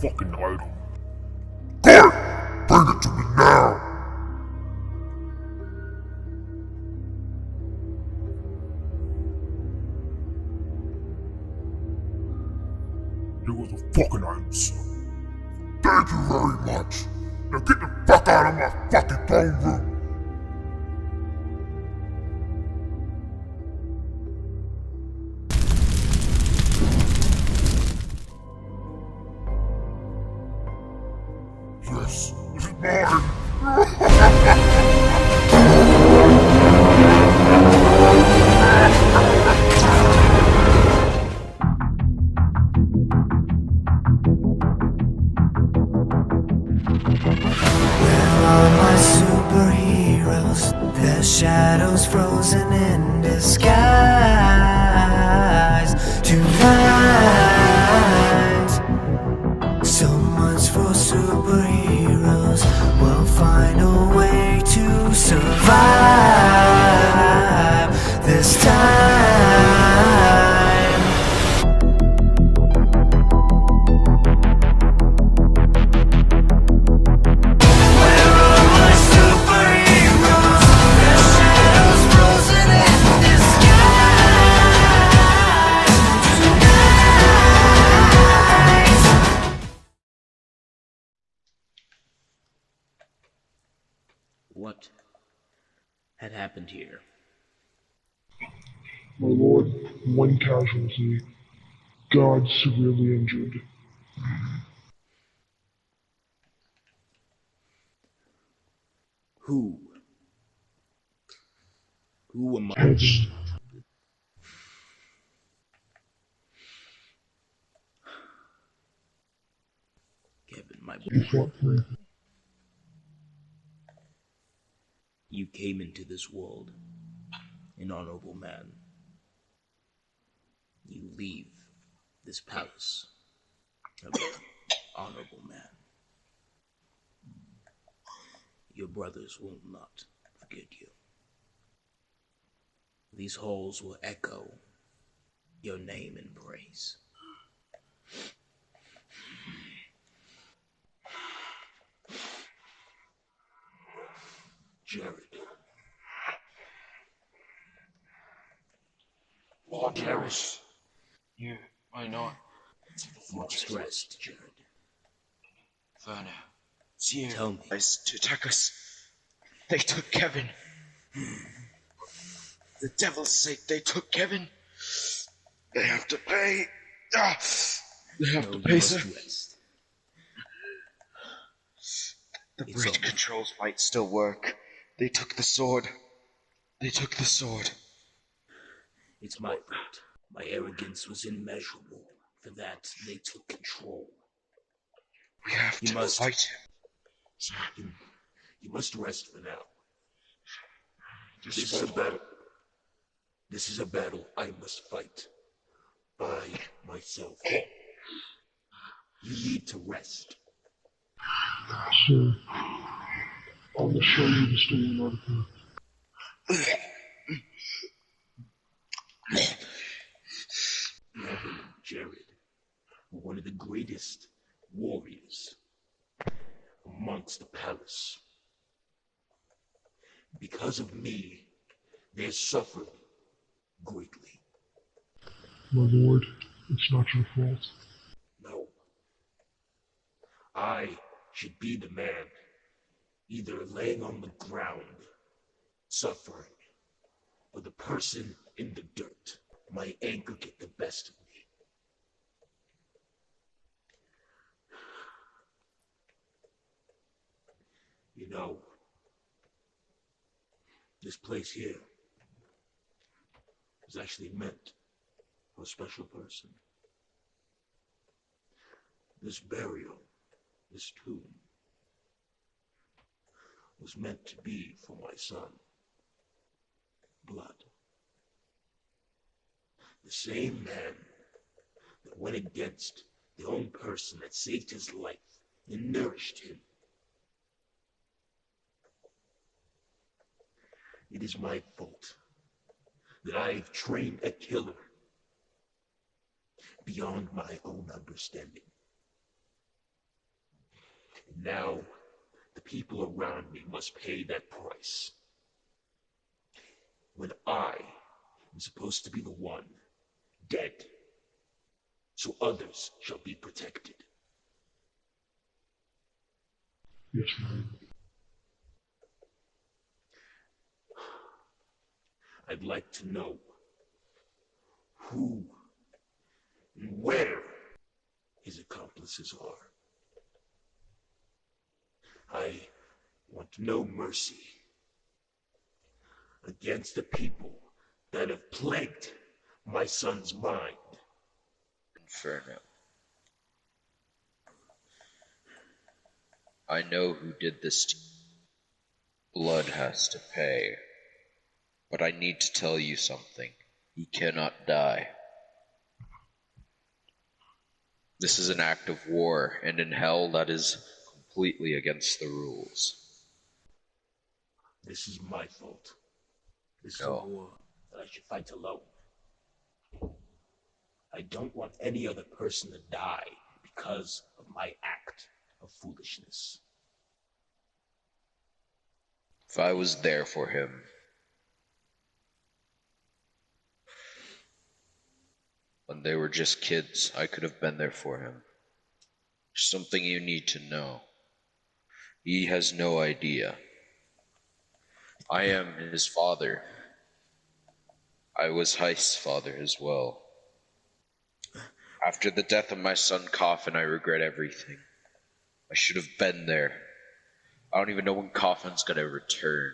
fucking idol. Good! Bring it to me now! It was a fucking item, sir. Thank you very much. Now get the fuck out of my fucking throne room. Yes, it is mine. Where are my superheroes? Their shadows frozen in disguise. Tonight, so much for superheroes. We'll find a way to survive this time. What had happened here? My lord, one casualty. God severely injured. Who? Who am I? Heaven. Kevin, my You boy. fought for me. You came into this world an honorable man. You leave this palace an honorable man. Your brothers will not forget you. These halls will echo your name and praise. Jared. Lord Harris, you might not. You must rest, Jared. Werner, it's you. Tell me. Guys to attack us. They took Kevin. The devil's sake, they took Kevin. They have to pay. They have to pay, sir. Rest. The It's bridge over. controls might still work. They took the sword. They took the sword. It's my fault. My arrogance was immeasurable. For that, they took control. We have You to must- fight him. You must rest for now. This is a battle. This is a battle I must fight. By myself. You need to rest. Sir, I will show you the stolen article. Kevin and Jared were one of the greatest warriors amongst the palace. Because of me, they suffered greatly. My lord, it's not your fault. No. I should be the man, either laying on the ground, suffering, or the person in the dirt. My anger get the best of me. You know, this place here was actually meant for a special person. This burial, this tomb, was meant to be for my son. Blood. The same man that went against the own person that saved his life and nourished him. It is my fault that I've trained a killer beyond my own understanding. Now, the people around me must pay that price. When I am supposed to be the one dead, so others shall be protected. Yes, ma'am. I'd like to know who and where his accomplices are. I want no mercy against the people that have plagued my son's mind. Inferno. I know who did this to you. Blood has to pay. But I need to tell you something. He cannot die. This is an act of war, and in hell that is completely against the rules. This is my fault. This is No. a war that I should fight alone. I don't want any other person to die because of my act of foolishness. If I was there for him, when they were just kids, I could have been there for him. Something you need to know. He has no idea. I am his father. I was Heist's father as well. After the death of my son Coffin, I regret everything. I should have been there. I don't even know when Coffin's gonna return.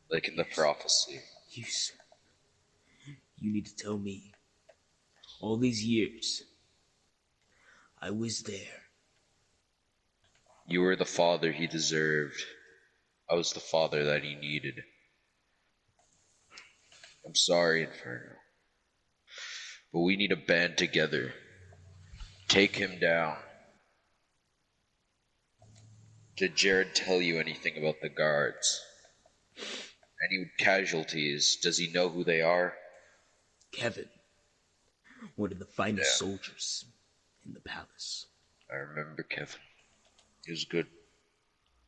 Like in the prophecy. You need to tell me. All these years, I was there. You were the father he deserved. I was the father that he needed. I'm sorry, Inferno. But we need to band together. Take him down. Did Jared tell you anything about the guards? Any casualties? Does he know who they are? Kevin, one of the finest soldiers in the palace. I remember Kevin. He was good.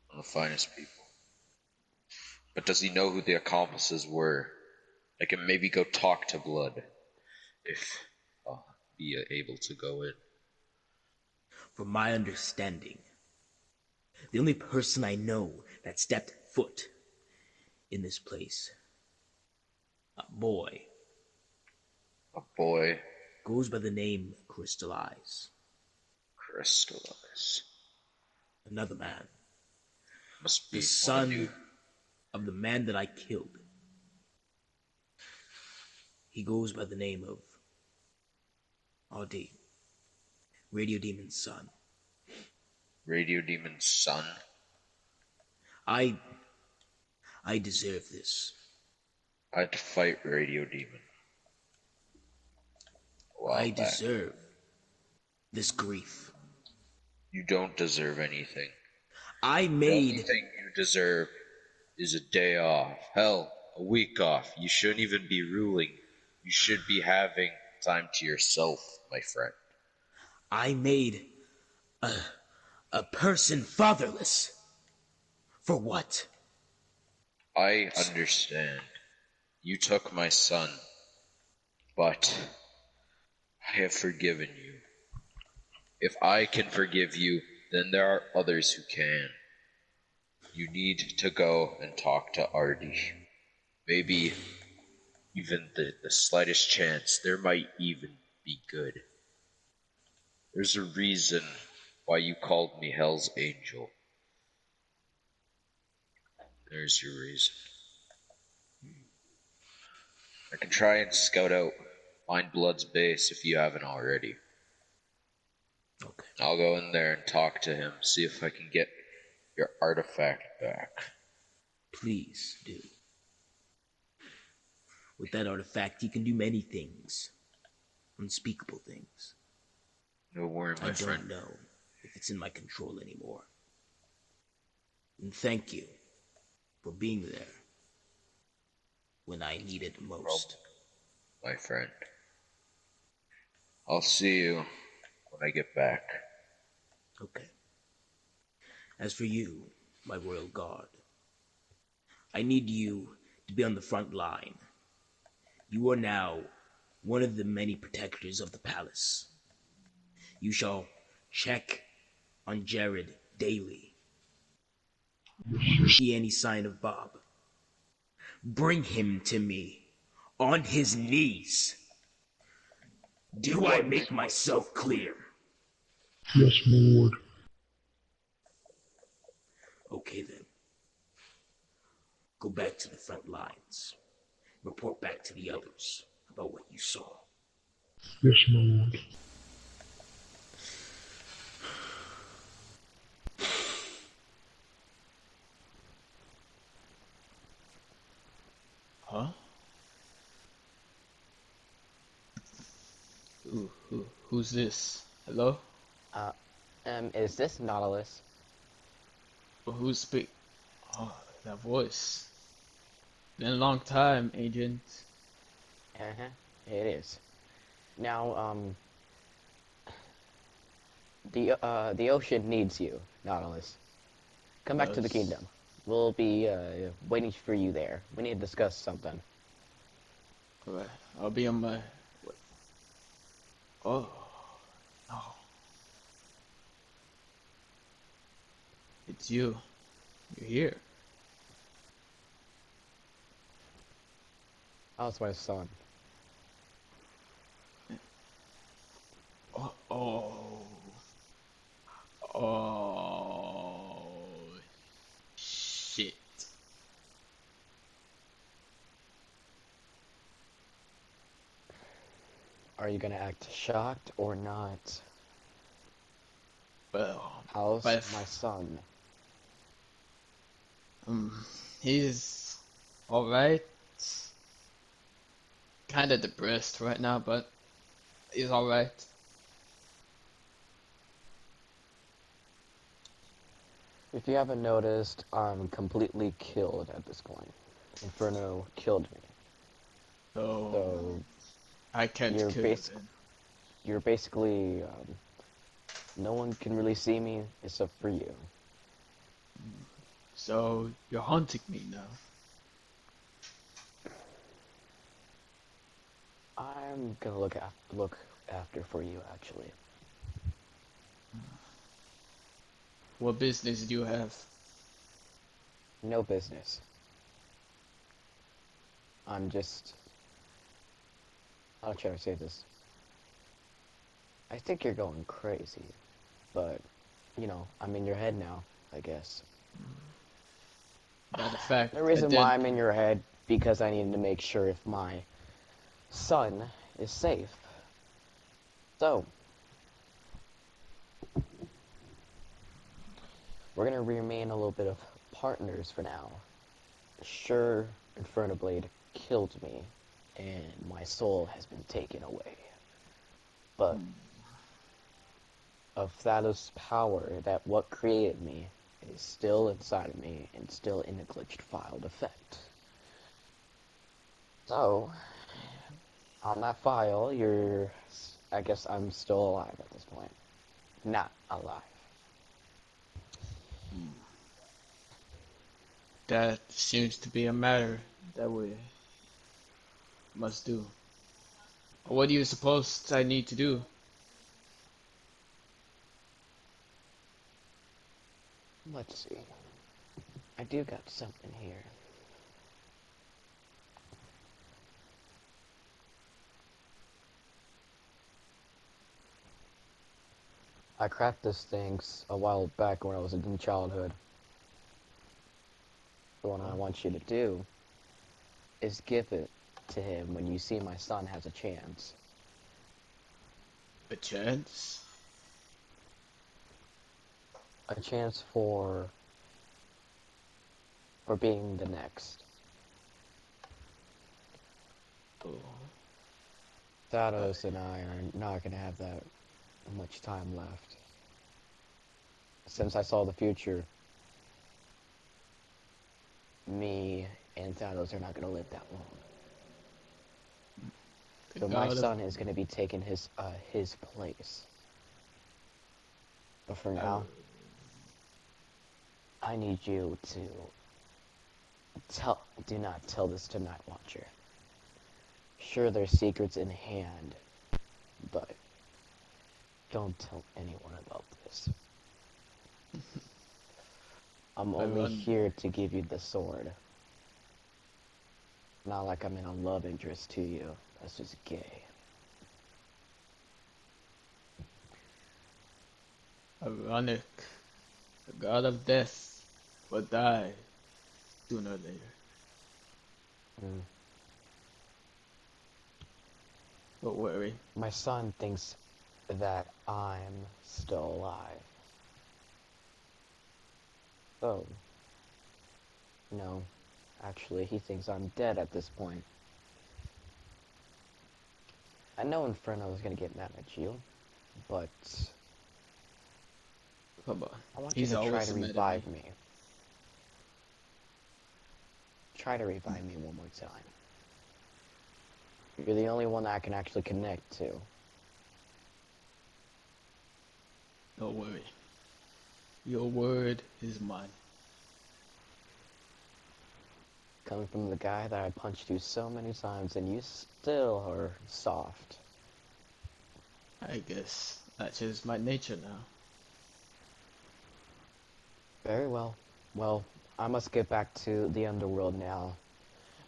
One of the finest people. But does he know who the accomplices were? I can maybe go talk to Blood. If I'll be able to go in. From my understanding, the only person I know that stepped foot in this place, a boy, goes by the name Crystal Eyes. Crystal Eyes. Another man. Must be the son of the man that I killed. He goes by the name of RD, Radio Demon's son. Radio Demon's son? I deserve this. I had to fight Radio Demon. I deserve this grief. You don't deserve anything. The only thing you deserve is a day off. Hell, a week off. You shouldn't even be ruling. You should be having time to yourself, my friend. I made a person fatherless. For what? I understand. You took my son. But I have forgiven you. If I can forgive you, then there are others who can. You need to go and talk to Artie. Maybe even the slightest chance there might even be good. There's a reason why you called me Hell's Angel. There's your reason. I can try and scout out Find Blood's base if you haven't already. Okay. I'll go in there and talk to him, see if I can get your artifact back. Please do. With that artifact, you can do many things. Unspeakable things. No worry, my friend. I don't know if it's in my control anymore. And thank you for being there when I needed most. My friend. I'll see you when I get back. Okay. As for you, my royal guard, I need you to be on the front line. You are now one of the many protectors of the palace. You shall check on Jared daily. See any sign of Bob, bring him to me on his knees. Do I make myself clear? Yes, my lord. Okay then. Go back to the front lines. Report back to the others about what you saw. Yes, my lord. Huh? Who's this? Hello? Is this Nautilus? Who's speak? Oh, that voice. Been a long time, Agent. Uh-huh, it is. Now, the ocean needs you, Nautilus. Come back to the Does. kingdom. We'll be, waiting for you there. We need to discuss something. Alright, I'll be on my. What? Oh, no. It's you. You're here. How's my son? Oh, oh. Oh. Shit. Are you gonna act shocked or not? Well, How's but my son? he's alright. Kinda depressed right now, but he's alright. If you haven't noticed, I'm completely killed at this point. Inferno killed me. So, So, I can't you're kill you basic. then. You're basically, no one can really see me except for you. So, you're haunting me now. I'm gonna look after for you, actually. What business do you have? No business. I'm just. How should I say this? I think you're going crazy, but I'm in your head now, I guess. By the fact The that reason dead why I'm in people. your head because I needed to make sure if my son is safe. So, we're gonna remain a little bit of partners for now. Sure, Inferno Blade killed me, and my soul has been taken away. But of Thanos' power, that what created me is still inside of me and still in a glitched filed effect. So, on that file, I guess I'm still alive at this point. Not alive. That seems to be a matter that we must do. What do you suppose I need to do? Let's see. I do got something here. I cracked this thing a while back when I was in childhood. What I want you to do is give it to him when you see my son has a chance. A chance? A chance for being the next. Oh. Thanos and I are not gonna have that much time left. Since I saw the future, me and Thanos are not gonna live that long. The So my god of son is gonna be taking his place. But for now, I need you to do not tell this to Night Watcher. Sure, there's secrets in hand, but don't tell anyone about this. I'm only here to give you the sword. Not like I'm in a love interest to you. That's just gay. Ironic. The god of death will die sooner or later. Mm. Don't worry. My son thinks that I'm still alive. Oh. No. Actually, he thinks I'm dead at this point. I know Inferno is gonna get mad at you, but Come on. I want you He's to try always to mad at revive me. Try to revive me one more time. You're the only one that I can actually connect to. Don't worry. Your word is mine. Coming from the guy that I punched you so many times and you still are soft. I guess that's just my nature now. Very well. Well, I must get back to the underworld now.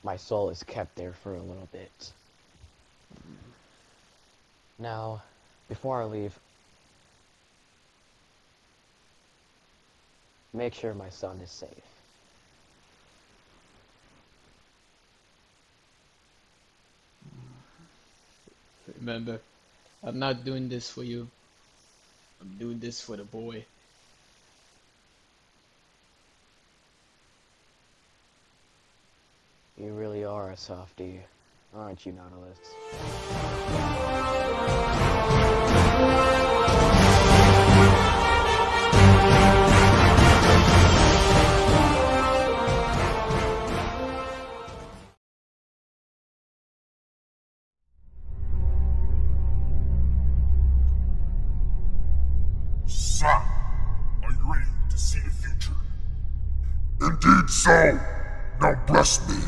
My soul is kept there for a little bit. Now, before I leave, make sure my son is safe. Remember, I'm not doing this for you. I'm doing this for the boy. You really are a softie, aren't you, Nautilus? Son, are you ready to see the future? Indeed so. Now bless me.